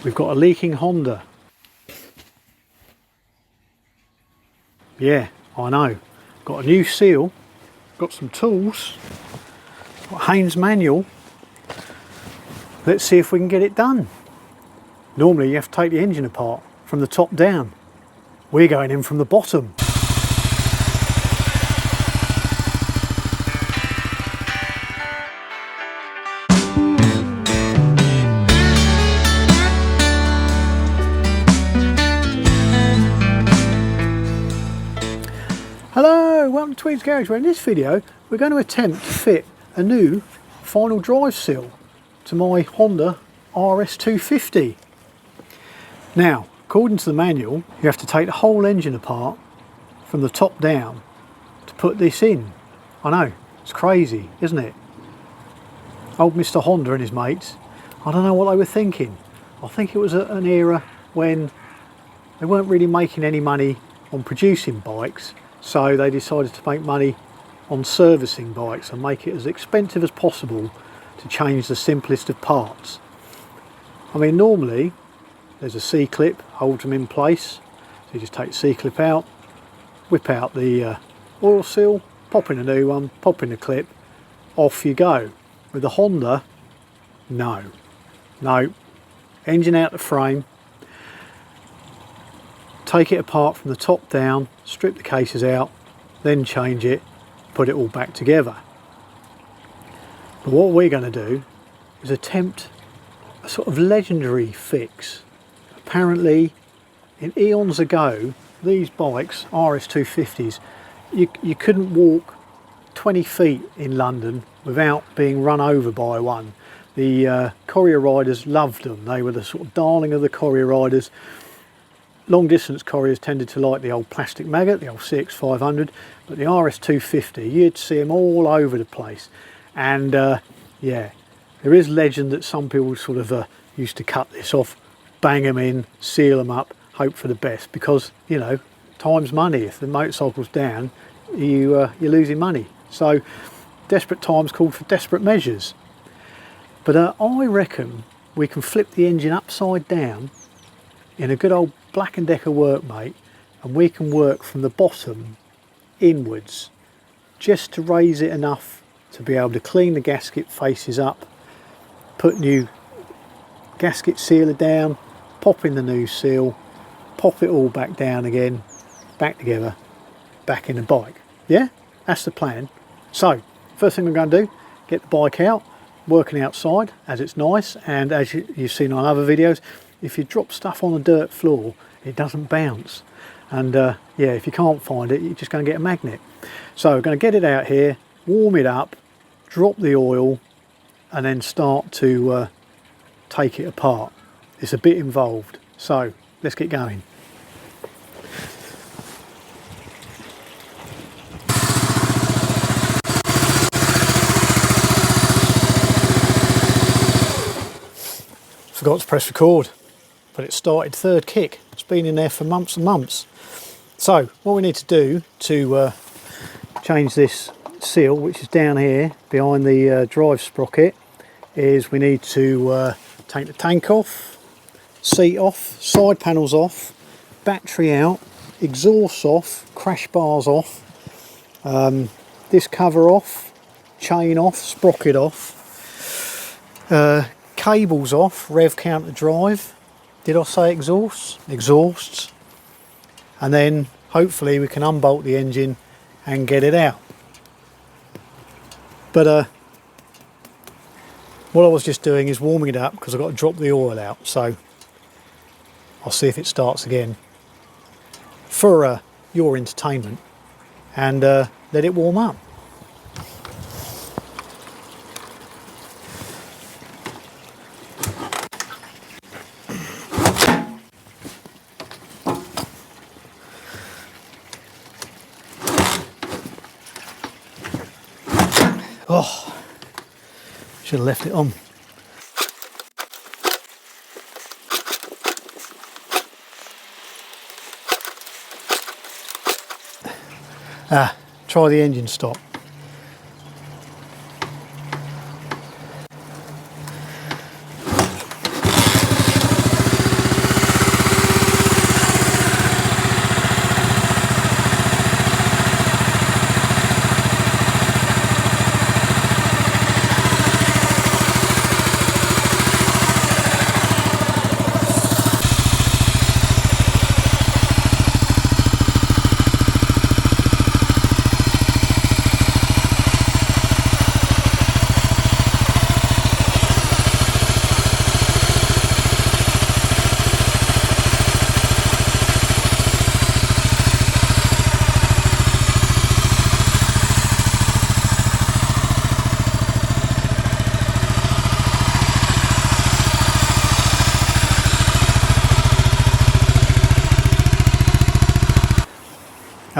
we've got a leaking Honda. Yeah, I know. Got a new seal, got some tools, got Haynes manual. Let's see if we can get it done. Normally you have to take the engine apart from the top down. We're going in from the bottom. Hello, welcome to Tweed's Garage, where in this video we're going to attempt to fit a new final drive seal to my Honda RS250. Now, according to the manual, you have to take the whole engine apart from the top down to put this in. I know, it's crazy, isn't it? Old Mr. Honda and his mates, I don't know what they were thinking. I think it was an era when they weren't really making any money on producing bikes, so they decided to make money on servicing bikes and make it as expensive as possible to change the simplest of parts. I mean, normally there's a C-clip, holds them in place. So you just take the C-clip out, whip out the oil seal, pop in a new one, pop in the clip, off you go. With the Honda, no. Engine out the frame, take it apart from the top down, strip the cases out, then change it, put it all back together. But what we're going to do is attempt a sort of legendary fix. Apparently, in eons ago, these bikes, RS250s, you couldn't walk 20 feet in London without being run over by one. The courier riders loved them. They were the sort of darling of the courier riders. Long distance couriers tended to like the old plastic maggot, the old CX500, but the RS250, you'd see them all over the place. And yeah, there is legend that some people sort of used to cut this off, bang them in, seal them up, hope for the best, because, you know, time's money. If the motorcycle's down, you're losing money. So desperate times called for desperate measures. But I reckon we can flip the engine upside down in a good old Black & Decker workmate, and we can work from the bottom inwards just to raise it enough to be able to clean the gasket faces up, put new gasket sealer down, pop in the new seal, pop it all back down again, back together, back in the bike. Yeah, that's the plan. So first thing I'm going to do, get the bike out, working outside as it's nice, and as you've seen on other videos, if you drop stuff on the dirt floor, it doesn't bounce. And yeah, if you can't find it, you're just going to get a magnet. So I'm going to get it out here, warm it up, drop the oil, and then start to take it apart. It's a bit involved, so let's get going. Forgot to press record, but it started third kick. It's been in there for months and months. So what we need to do to change this seal, which is down here behind the drive sprocket, is we need to take the tank off, seat off, side panels off, battery out, exhaust off, crash bars off, this cover off, chain off, sprocket off, cables off, rev counter drive. Did I say exhausts? Exhausts. And then hopefully we can unbolt the engine and get it out. But what I was just doing is warming it up because I've got to drop the oil out. So I'll see if it starts again for your entertainment, and let it warm up. Oh, should have left it on. Try the engine stop.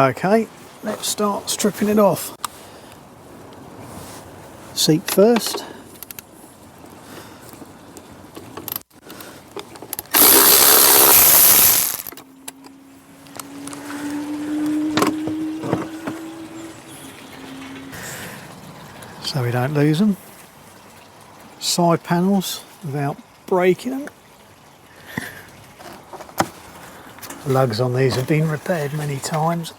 Okay, let's start stripping it off. Seat first. So we don't lose them. Side panels without breaking them. The lugs on these have been repaired many times.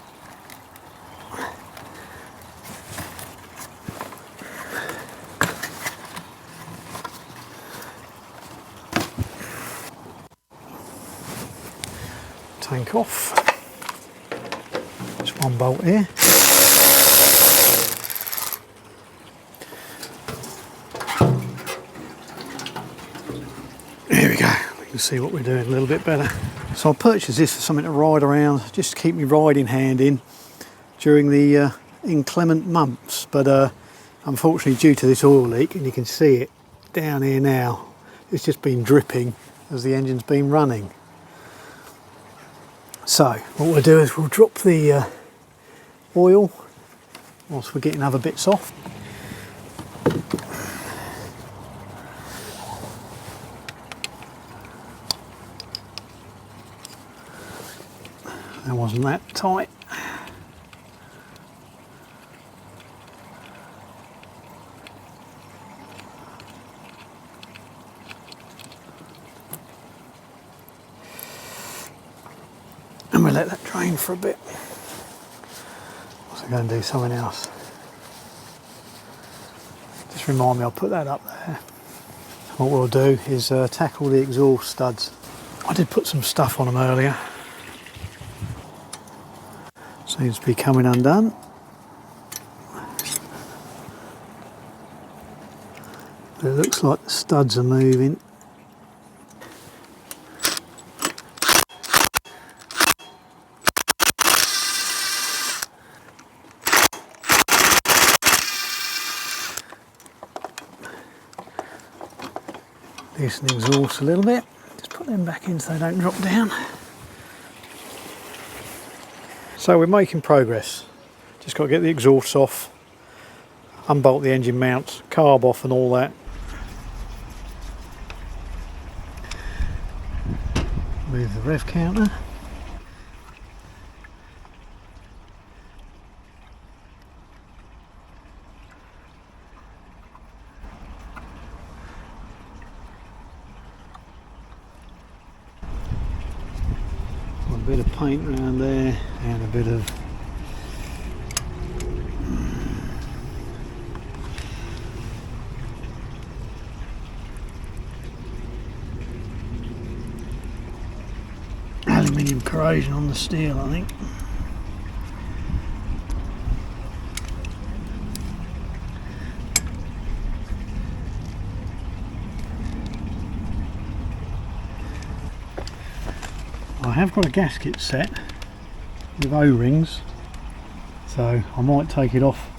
Tank off. Just one bolt here. There we go. We can see what we're doing a little bit better. So I purchased this for something to ride around, just to keep me riding hand in during the inclement months. But unfortunately, due to this oil leak, and you can see it down here now, it's just been dripping as the engine's been running. So what we'll do is we'll drop the oil whilst we're getting other bits off. That wasn't that tight. And we'll let that drain for a bit. So I'm going to do something else. Just remind me, I'll put that up there. What we'll do is tackle the exhaust studs. I did put some stuff on them earlier. Seems to be coming undone. But it looks like the studs are moving. Loosen the exhaust a little bit. Just put them back in so they don't drop down. So we're making progress. Just got to get the exhaust off, unbolt the engine mounts, carb off and all that. Move the rev counter. A bit of paint around there and a bit of aluminium corrosion on the steel, I think. I have got a gasket set with O-rings, so I might take it off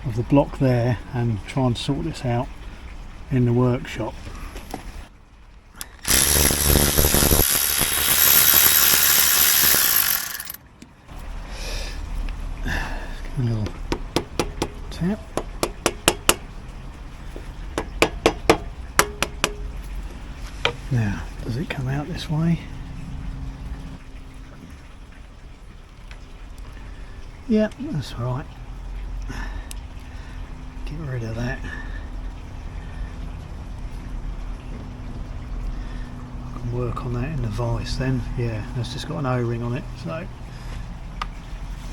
of the block there and try and sort this out in the workshop. Give it a little tap. Now, does it come out this way? Yeah, that's right. Get rid of that. I can work on that in the vise then. Yeah, that's just got an O-ring on it, so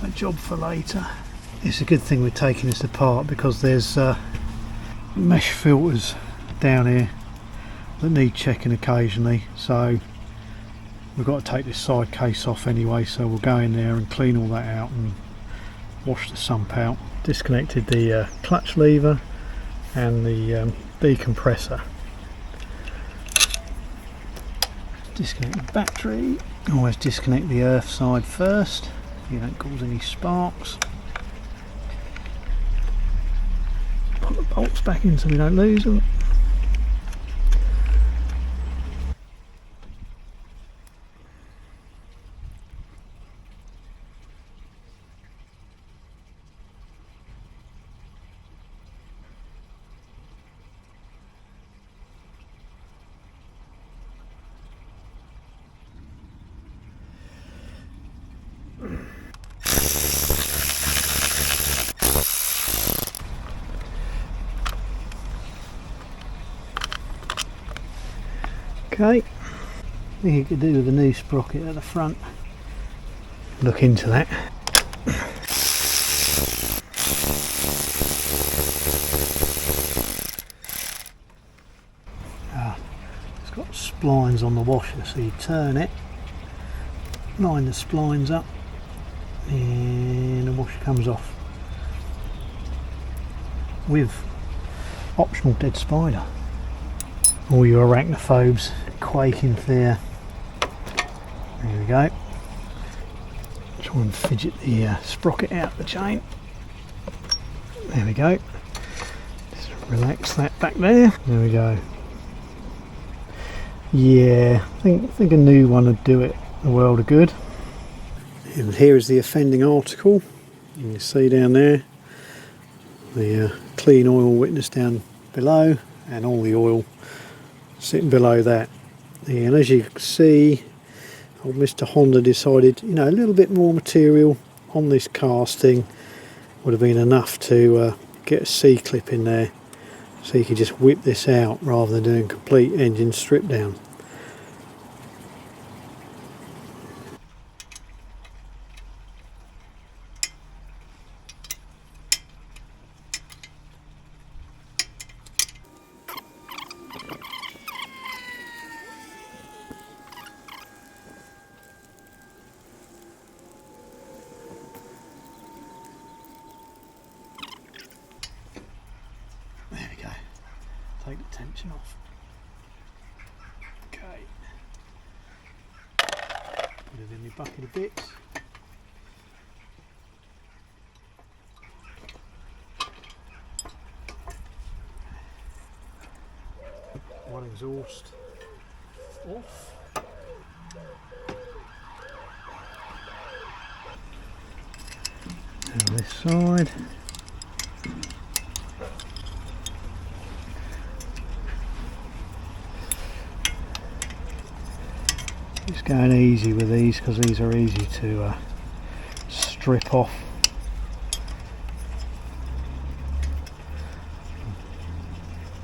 a job for later. It's a good thing we're taking this apart because there's mesh filters down here that need checking occasionally, so we've got to take this side case off anyway, so we'll go in there and clean all that out and wash the sump out. Disconnected the clutch lever and the decompressor. Disconnect the battery. Always disconnect the earth side first so you don't cause any sparks. Put the bolts back in so we don't lose them. Okay, I think you could do with a new sprocket at the front. Look into that. It's got splines on the washer, so you turn it, line the splines up, and the washer comes off with optional dead spider. All your arachnophobes quaking there. There we go. Try and fidget the sprocket out the chain. There we go. Just relax that back there. There we go. Yeah, I think a new one would do it a world of good. And here is the offending article. You can see down there the clean oil witness down below, and all the oil sitting below that. And as you can see, old Mr. Honda decided, you know, a little bit more material on this casting would have been enough to get a C-clip in there, so you could just whip this out rather than doing complete engine strip down. There we go. Take the tension off. Okay. Put it in my bucket of bits. One exhaust off. And this side. Just going easy with these because these are easy to strip off.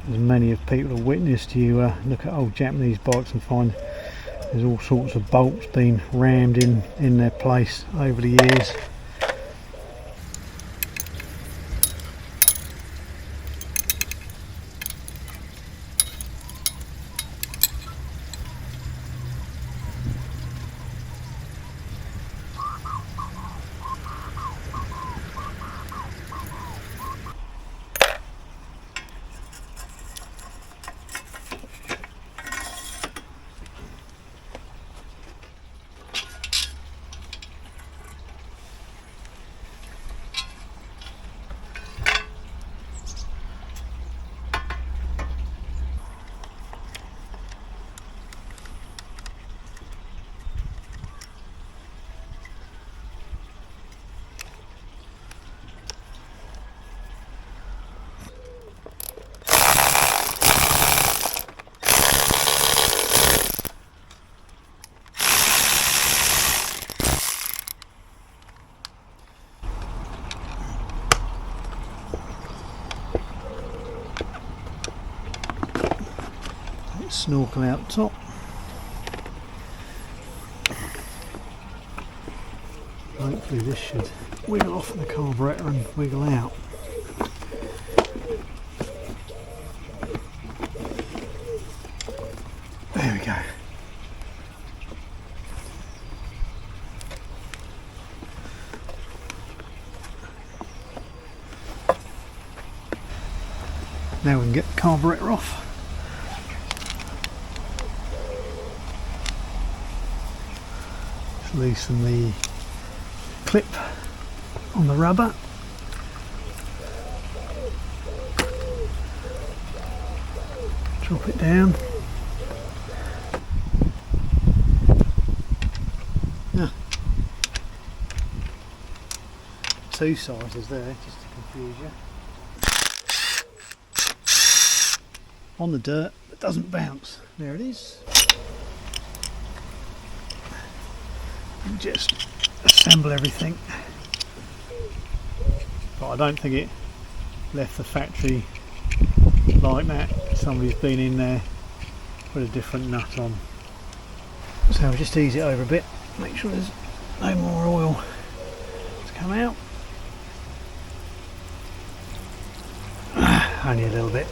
As many of people have witnessed, you look at old Japanese bikes and find there's all sorts of bolts being rammed in their place over the years. Snorkel out top. Hopefully this should wiggle off the carburettor and wiggle out. There we go. Now we can get the carburettor off. Loosen the clip on the rubber. Drop it down. Yeah. Two sizes there, just to confuse you. On the dirt, but doesn't bounce. There it is. Just assemble everything, but I don't think it left the factory like that. Somebody's been in there put a different nut on. So I'll just ease it over a bit, make sure there's no more oil to come out. Only a little bit.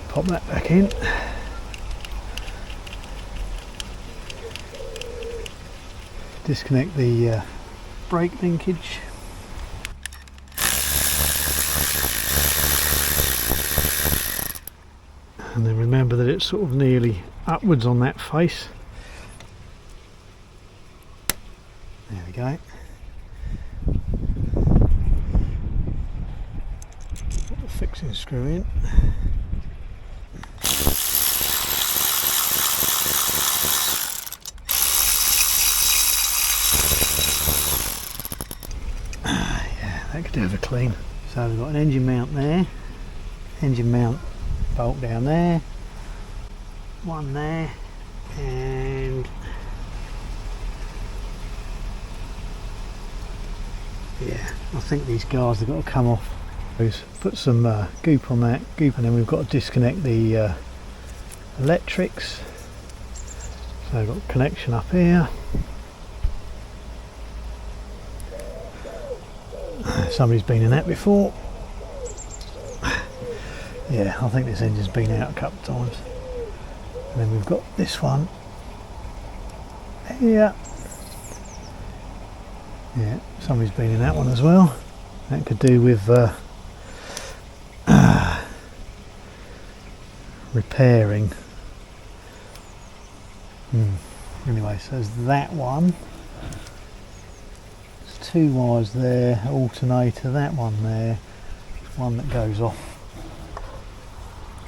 Pop that back in. Disconnect the brake linkage. And then remember that it's sort of nearly upwards on that face. There we go. Put the fixing screw in. Yeah, that could do with a clean. So we've got an engine mount there, engine mount bolt down there, one there, and yeah, I think these guards have got to come off. Put some goop on that goop, and then we've got to disconnect the electrics. So I've got a connection up here. Somebody's been in that before. Yeah, I think this engine's been out a couple of times. And then we've got this one here. Yeah, somebody's been in that one as well. That could do with repairing. Anyway, so there's that one. There's two wires there, alternator, that one there. There's one that goes off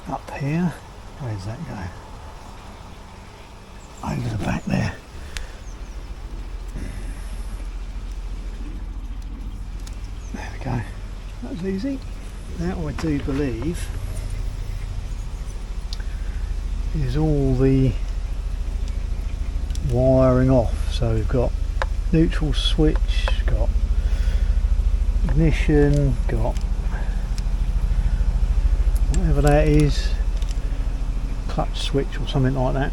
up here. Where does that go? Over the back there. There we go. That was easy. Now I do believe is all the wiring off. So we've got neutral switch, got ignition, got whatever that is, clutch switch or something like that.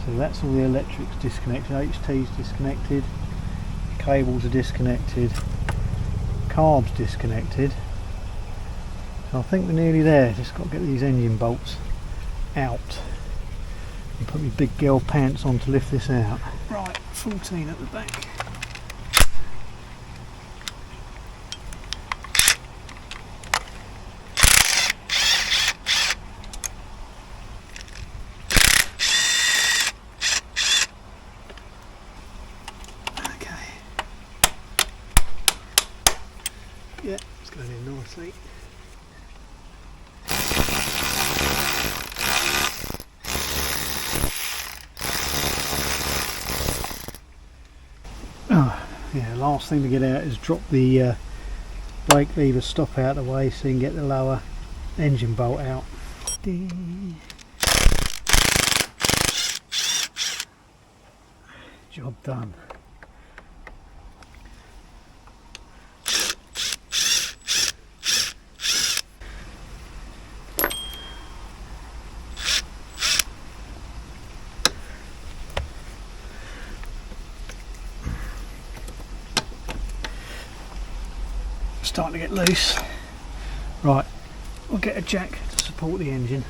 So that's all the electrics disconnected, HT's disconnected, cables are disconnected, carbs disconnected. So I think we're nearly there, just got to get these engine bolts out and put my big girl pants on to lift this out. Right, 14 at the back. Yeah, it's going in nicely. Oh, yeah, last thing to get out is drop the brake lever stop out of the way so you can get the lower engine bolt out. Job done. Starting to get loose. Right, we'll get a jack to support the engine.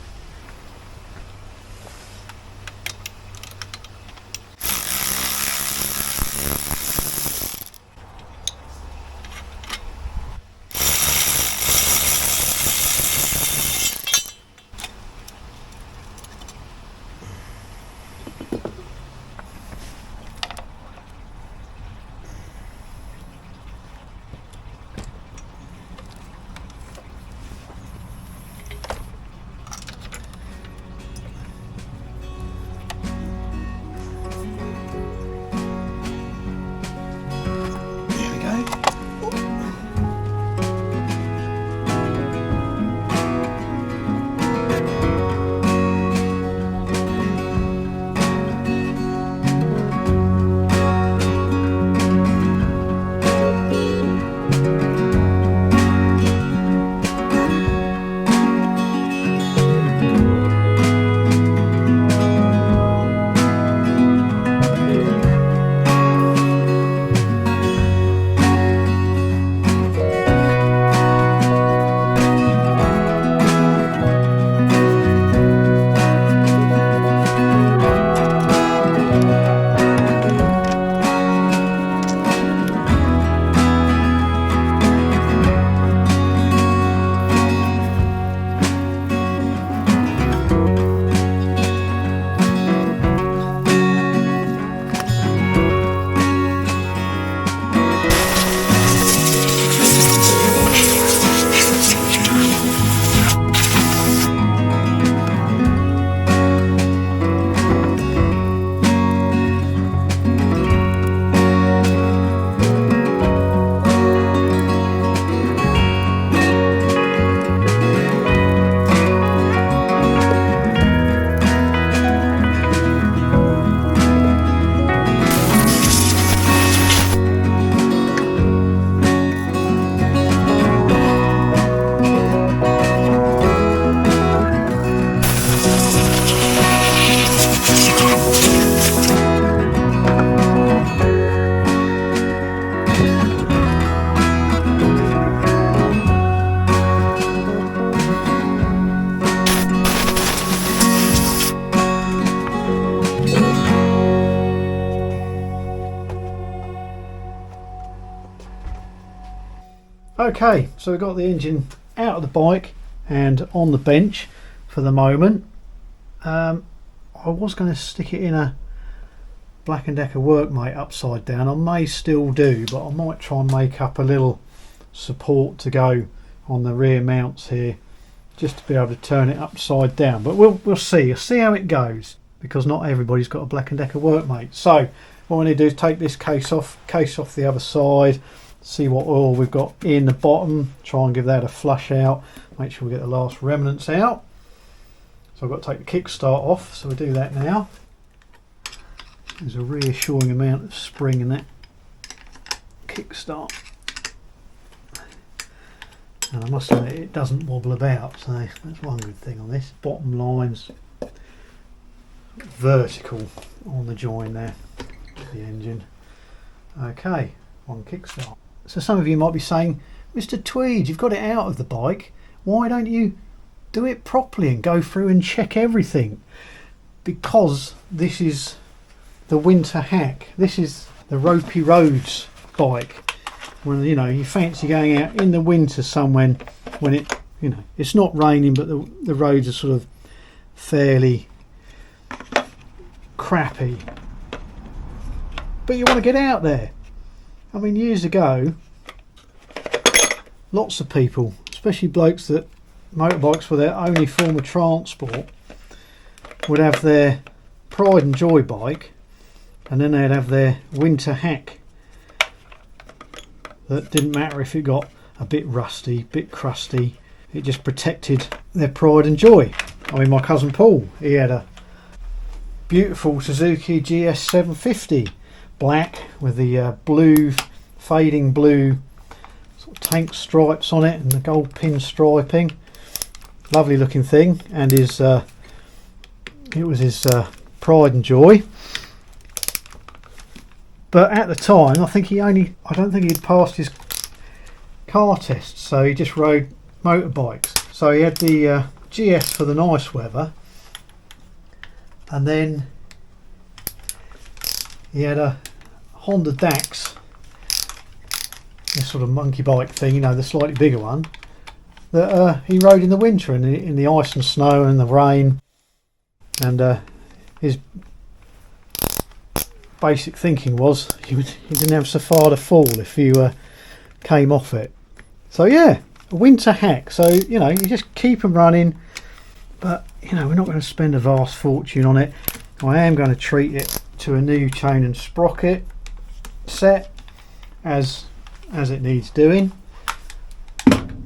Okay, so we've got the engine out of the bike and on the bench for the moment. I was going to stick it in a Black & Decker Workmate upside down. I may still do, but I might try and make up a little support to go on the rear mounts here, just to be able to turn it upside down. But we'll see how it goes, because not everybody's got a Black & Decker Workmate. So what we need to do is take this case off the other side, see what oil we've got in the bottom, try and give that a flush out, make sure we get the last remnants out. So I've got to take the kickstart off, so we'll do that now. There's a reassuring amount of spring in that kickstart, and I must admit it doesn't wobble about, so that's one good thing on this. Bottom line's vertical on the join there, the engine. Okay, on kickstart. So some of you might be saying, Mr. Tweed, you've got it out of the bike, why don't you do it properly and go through and check everything? Because this is the winter hack. This is the ropey roads bike. When you fancy going out in the winter somewhere when it it's not raining, but the roads are sort of fairly crappy, but you want to get out there. I mean, years ago, lots of people, especially blokes that motorbikes were their only form of transport, would have their pride and joy bike, and then they'd have their winter hack that didn't matter if it got a bit rusty, bit crusty, it just protected their pride and joy. I mean, my cousin Paul, he had a beautiful Suzuki GS750, black with the blue, fading blue sort of tank stripes on it and the gold pin striping. Lovely looking thing, and it was his pride and joy. But at the time, I don't think he'd passed his car test, so he just rode motorbikes. So he had the GS for the nice weather, and then he had a Honda Dax, this sort of monkey bike thing, the slightly bigger one, that he rode in the winter in the ice and snow and the rain. And his basic thinking was you didn't have so far to fall if you came off it. So yeah, a winter hack. So you just keep them running, but we're not going to spend a vast fortune on it. I am going to treat it to a new chain and sprocket set as it needs doing,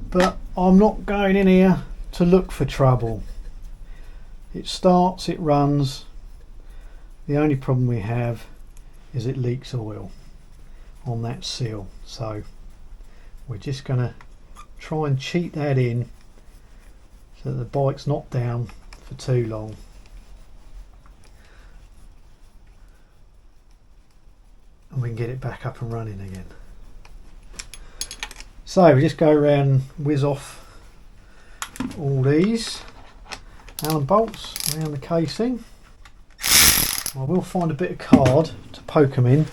but I'm not going in here to look for trouble. It starts, it runs. The only problem we have is it leaks oil on that seal, so we're just going to try and cheat that in so that the bike's not down for too long. And we can get it back up and running again. So we just go around, whiz off all these Allen bolts around the casing. I will find a bit of card to poke them in,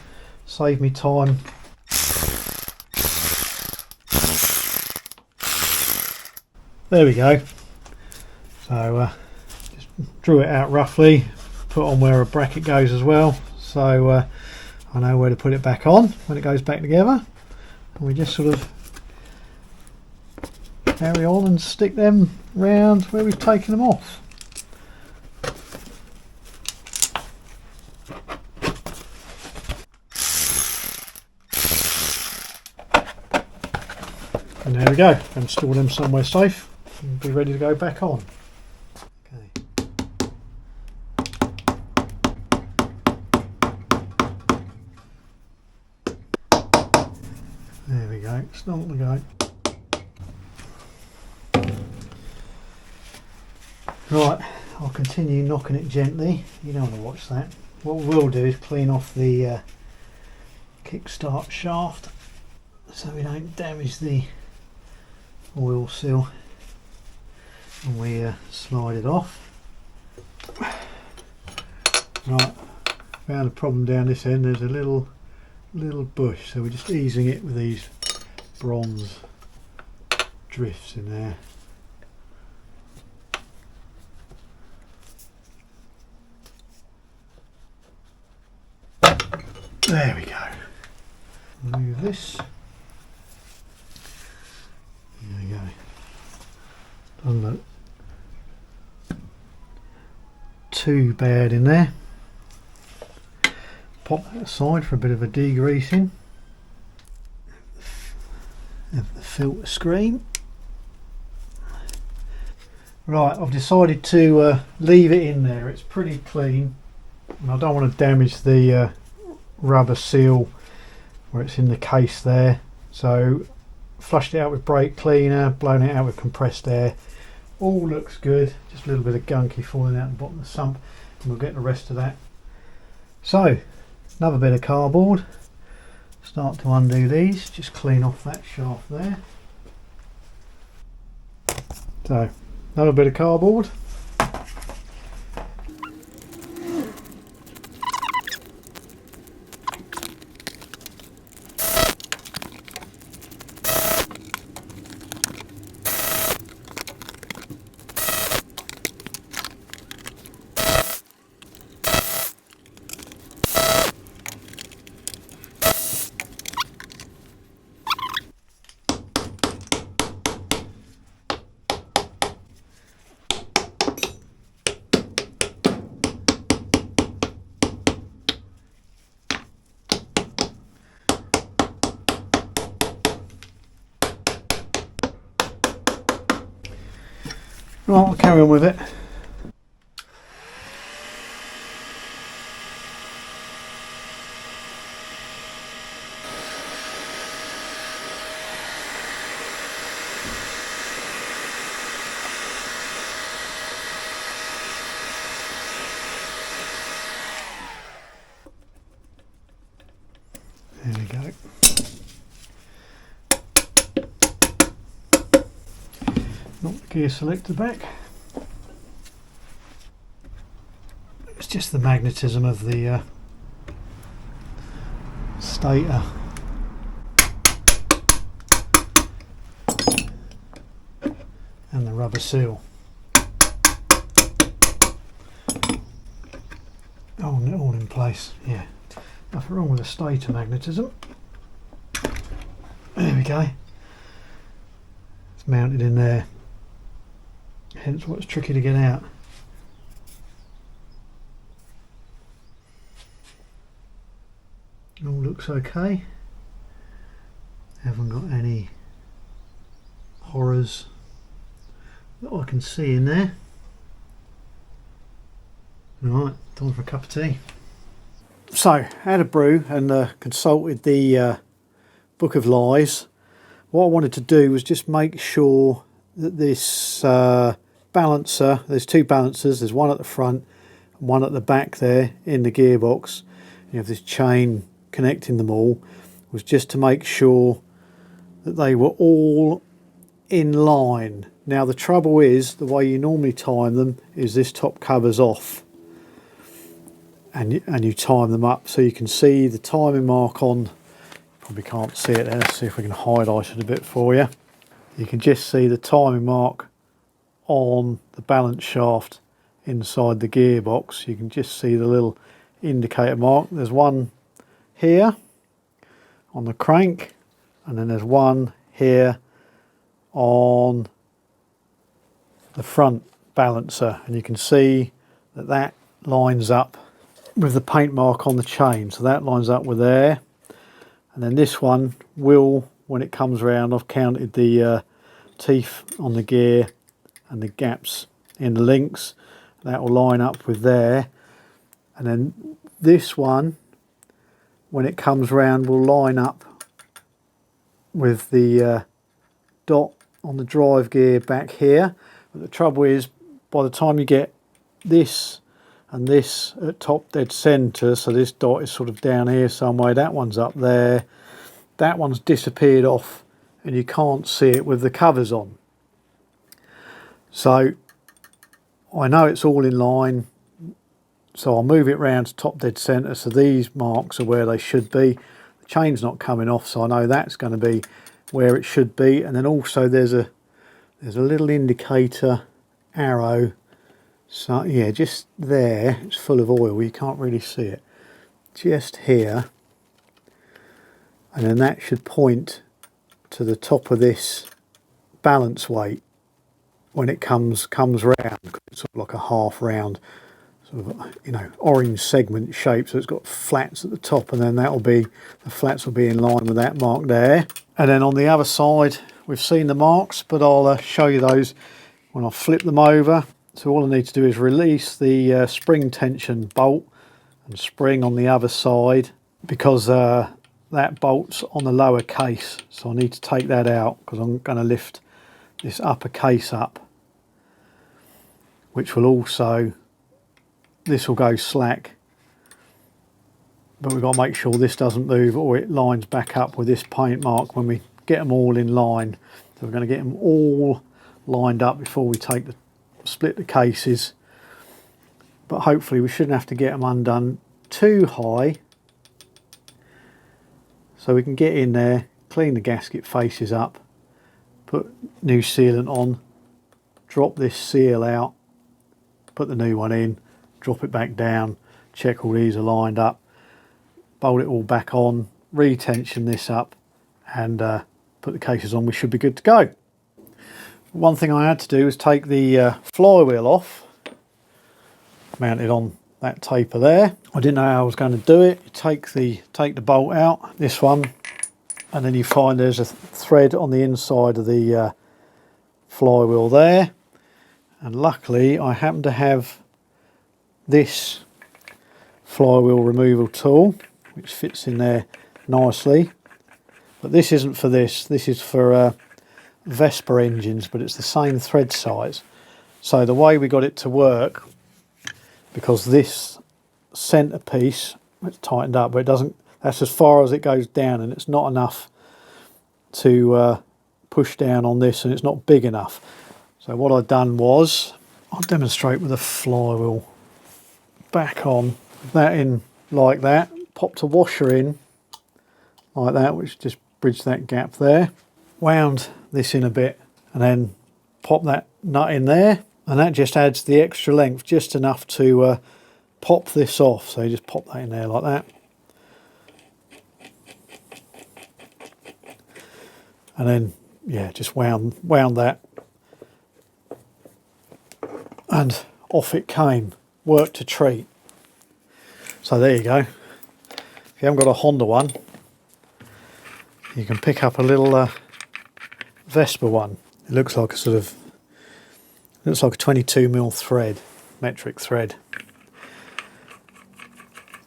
save me time. There we go. So just drew it out roughly, put on where a bracket goes as well, so I know where to put it back on when it goes back together. And we just sort of carry on and stick them round where we've taken them off. And there we go, and store them somewhere safe and be ready to go back on. Okay. There we go, start the go. Right, I'll continue knocking it gently. You don't want to watch that. What we'll do is clean off the kickstart shaft so we don't damage the oil seal and we slide it off. Right, found a problem down this end. There's a little bush, so we're just easing it with these bronze drifts in there. There we go. Move this. There we go. Doesn't look too bad in there. Pop that aside for a bit of a degreasing. Have the filter screen. Right, I've decided to leave it in there. It's pretty clean, and I don't want to damage the rubber seal where it's in the case there. So flushed it out with brake cleaner, blown it out with compressed air. All looks good. Just a little bit of gunky falling out the bottom of the sump, and we'll get the rest of that. So another bit of cardboard. Start to undo these. Just clean off that shaft there. So another bit of cardboard. Right, I'll carry on with it. There we go. Knock the gear selector back. It's just the magnetism of the stator. And the rubber seal. All in place, yeah. Nothing wrong with the stator magnetism. There we go. It's mounted in there. Hence why it's tricky to get out. All looks okay. Haven't got any horrors that I can see in there. Right, time for a cup of tea. So, I had a brew and consulted the Book of Lies. What I wanted to do was just make sure that this balancer, there's two balancers, there's one at the front and one at the back there in the gearbox. You have this chain connecting them all, was just to make sure that they were all in line. Now the trouble is, the way you normally time them is this top cover's off. And you time them up so you can see the timing mark on, probably can't see it there, let's see if we can highlight it a bit for you. You can just see the timing mark on the balance shaft inside the gearbox. You can just see the little indicator mark. There's one here on the crank, and then there's one here on the front balancer, and you can see that that lines up with the paint mark on the chain, so that lines up with there. And then this one will, when it comes round, I've counted the teeth on the gear and the gaps in the links, that will line up with there. And then this one, when it comes round, will line up with the dot on the drive gear back here. But the trouble is, by the time you get this and this at top dead centre, so this dot is sort of down here somewhere, that one's up there, that one's disappeared off and you can't see it with the covers on. So I know it's all in line, so I'll move it round to top dead centre, so these marks are where they should be. The chain's not coming off, so I know that's going to be where it should be. And then also there's a there's a little indicator arrow. So yeah, just there, it's full of oil, you can't really see it. Just here, and then that should point to the top of this balance weight when it comes round. It's sort of like a half round, sort of, you know, orange segment shape, so it's got flats at the top, and then that'll be, the flats will be in line with that mark there. And then on the other side, we've seen the marks, but I'll show you those when I flip them over. So all I need to do is release the spring tension bolt and spring on the other side, because that bolt's on the lower case, so I need to take that out because I'm going to lift this upper case up, which will also, this will go slack, but we've got to make sure this doesn't move or it lines back up with this paint mark when we get them all in line. So we're going to get them all lined up before we take the split the cases, but hopefully we shouldn't have to get them undone too high, so we can get in there, clean the gasket faces up, put new sealant on, drop this seal out, put the new one in, drop it back down, check all these are lined up, bolt it all back on, retension this up, and put the cases on. We should be good to go. One thing I had to do is take the flywheel off, mount it on that taper there. I didn't know how I was going to do it. You take the bolt out, this one, and then you find there's a thread on the inside of the flywheel there, and luckily I happen to have this flywheel removal tool which fits in there nicely, but this isn't for this is for Vespa engines, but it's the same thread size. So the way we got it to work, because this centre piece, it's tightened up, but it doesn't, that's as far as it goes down, and it's not enough to push down on this, and it's not big enough. So what I've done was, I'll demonstrate with the flywheel back on, that in like that, popped a washer in like that, which just bridged that gap there, wound this in a bit, and then pop that nut in there, and that just adds the extra length, just enough to pop this off. So you just pop that in there like that, and then yeah, just wound that, and off it came. Worked a treat. So there you go. If you haven't got a Honda one, you can pick up a little Vespa one. It looks like a sort of, looks like a 22mm thread, metric thread.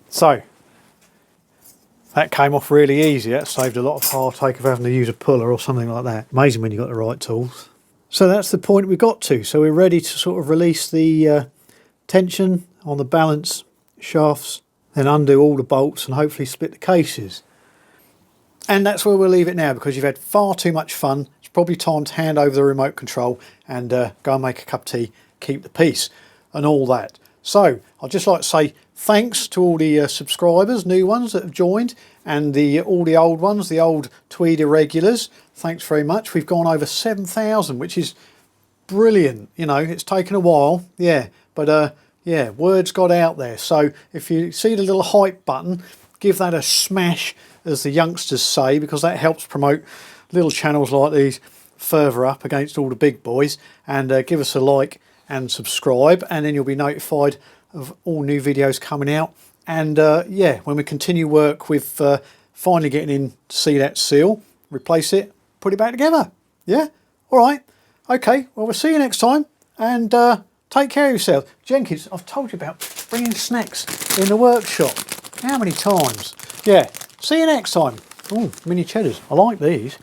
So that came off really easy. That saved a lot of heartache of having to use a puller or something like that. Amazing when you've got the right tools. So that's the point we got to. So we're ready to sort of release the tension on the balance shafts, then undo all the bolts and hopefully split the cases. And that's where we'll leave it now, because you've had far too much fun. It's probably time to hand over the remote control and go and make a cup of tea, keep the peace and all that. So I'd just like to say thanks to all the subscribers, new ones that have joined, and all the old ones, the old Tweed irregulars. Thanks very much. We've gone over 7,000, which is brilliant. You know, it's taken a while, yeah, but yeah, word's got out there. So if you see the little hype button, give that a smash, as the youngsters say, because that helps promote little channels like these further up against all the big boys. And give us a like and subscribe, and then you'll be notified of all new videos coming out. And yeah, when we continue work with finally getting in to see that seal, replace it, put it back together. Yeah, all right, okay, well, we'll see you next time, and take care of yourself. Jenkins, I've told you about bringing snacks in the workshop. How many times? Yeah, see you next time. Oh, mini cheddars, I like these.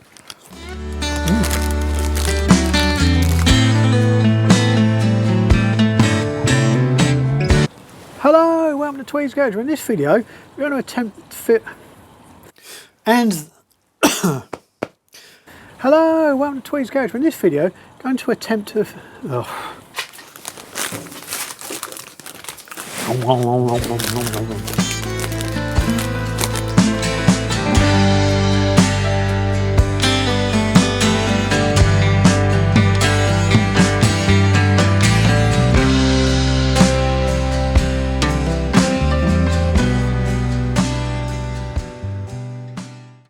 Hello, welcome to Tweed's Garage. In this video, we're going to attempt to fit... And... Hello, welcome to Tweed's Garage. In this video, we're going to attempt to... Oh.